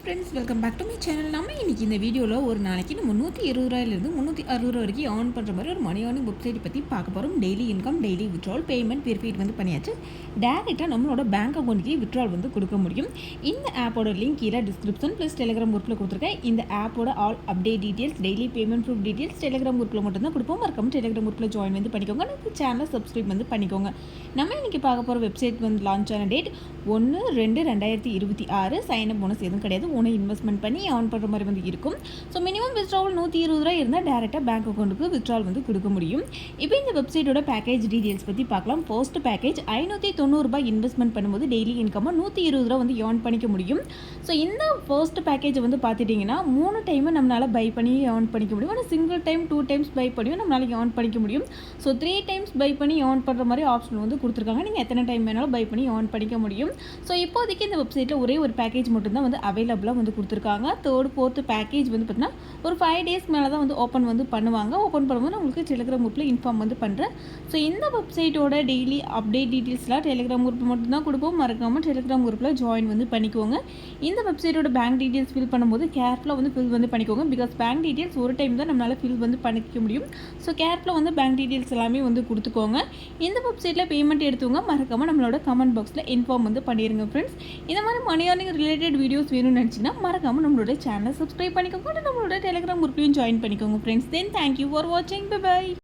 Friends, welcome back to my channel. நம்ம இன்றைக்கி இந்த வீடியோவில் ஒரு நாளைக்கு நம்ம 120 360 வரைக்கும் ஏர்ன் பண்ணுற மாதிரி ஒரு மணி ஏர்னிங் வெப்சைட் பற்றி பார்க்க போகிறோம். Daily income, daily withdrawal, payment verified வந்து பண்ணியாச்சு. டேரெக்டாக நம்மளோட பேங்க் அக்கௌண்ட்டுக்கு விட்ரால் வந்து கொடுக்க முடியும். இந்த ஆப்போட லிங்க் கீழே டிஸ்கிரிப்ஷன் ப்ளஸ் டெலிகிராம் குரூப்பில் கொடுத்துருக்கேன். இந்த ஆப்போட all update details, daily payment proof details Telegram குரூப்பில் மட்டும்தான் கொடுப்போம். மறக்காம டெலிகிராம் குரூப்பில் ஜாயின் வந்து பண்ணிக்கோங்க. நம்ம சேனலை சப்ஸ்கிரைப் வந்து பண்ணிக்கோங்க. நம்ம இன்றைக்கி பார்க்க போகிற வெப்சைட் வந்து லான்ச் ஆன டேட் 1/2/2026. சைன் அப் போனஸ் எதுவும் கிடையாது. இன்வெஸ்ட்மெண்ட் பண்ணி ஏர்ன் பண்ணுற மாதிரி வந்து இருக்கும். ஸோ மினிமம் வித்ட்ராவல் 120 ரூபா இருந்தால் டேரெக்டாக பேங்க் அக்கௌண்ட்டுக்கு வித்ட்ராவல் வந்து கொடுக்க முடியும். இப்போ இந்த வெப்சைட்டோட பேக்கேஜ் டீட்டெயில்ஸ் பற்றி பார்க்கலாம். ஃபர்ஸ்ட் பேக்கேஜ் 590 ரூபாய் இன்வெஸ்ட்மெண்ட் பண்ணும்போது டெய்லி இன்கமாக 120 ரூபா வந்து ஏர்ன் பண்ணிக்க முடியும். ஸோ இந்த ஃபர்ஸ்ட் பேக்கேஜை வந்து பார்த்துட்டிங்கன்னா 3 டைமை நம்மளால் பை பண்ணி ஏர்ன் பண்ணிக்க முடியும். ஆனால் சிங்கிள் டைம் 2 டைம்ஸ் பை பண்ணியும் நம்மளால் ஏர்ன் பண்ணிக்க முடியும். ஸோ 3 டைம்ஸ் பை பண்ணி ஏர்ன் பண்ணுற மாதிரி ஆப்ஷன் வந்து கொடுத்துருக்காங்க. நீங்கள் எத்தனை டைம் வேணாலும் பை பண்ணி ஏர்ன் பண்ணிக்க முடியும். ஸோ இப்போதைக்கு இந்த வெப்சைட்டில் ஒரே ஒரு பேக்கேஜ் மட்டும்தான் வந்து அவைலபிளாக வந்து கொடுத்துருக்காங்க. தேர்ட் ஃபோர்த்து பேக்கேஜ் வந்து பார்த்தீங்கன்னா ஒரு 5 டேஸ் மேலே தான் வந்து ஓப்பன் வந்து பண்ணுவாங்க. ஓப்பன் பண்ணும்போது உங்களுக்கு டெலிகிராம் குரூப்பில் இன்ஃபார்ம் வந்து பண்ணுறேன். ஸோ இந்த வெப்சைட்டோட டெய்லி அப்டேட் டீட்டெயில்ஸ்லாம் டெலிகிராம் குரூப் மட்டும் தான் கொடுப்போம். மறக்காமல் டெலிகிராம் குரூப்பில் ஜாயின் வந்து பண்ணிக்கோங்க. இந்த வெப்சைட்டோட பேங்க் டீட்டெயில்ஸ் ஃபில் பண்ணும்போது கேர்ஃபுல்லாக வந்து ஃபில் வந்து பண்ணிக்கோங்க. பிகாஸ் பேங்க் டீட்டெயில்ஸ் ஒரு டைம் தான் நம்மளால் ஃபில் வந்து பண்ணிக்க முடியும். ஸோ கேர்ஃபுல்லாக வந்து பேங்க் டீட்டெயில்ஸ் எல்லாமே வந்து கொடுத்துக்கோங்க. இந்த வெப்சைட்டில் பேமெண்ட் எடுத்தவங்க மறக்காமல் நம்மளோட கமெண்ட் பாக்ஸில் இன்ஃபார்ம் வந்து பண்ணிடுங்க ஃப்ரெண்ட்ஸ். இந்த மாதிரி மணி ஏர்னிங் ரிலேட்டட் வீடியோஸ் வேணும்னு நினச்சிங்கன்னா மறக்காமல் நம்மளோட சேனலை சப்ஸ்கிரைப் பண்ணிக்கோங்க. நம்மளோட டெலிகிராம் குரூப்லையும் ஜாயின் பண்ணிக்கோங்க ஃப்ரெண்ட்ஸ். தென் தேங்க்யூ ஃபார் வாட்சிங். பை.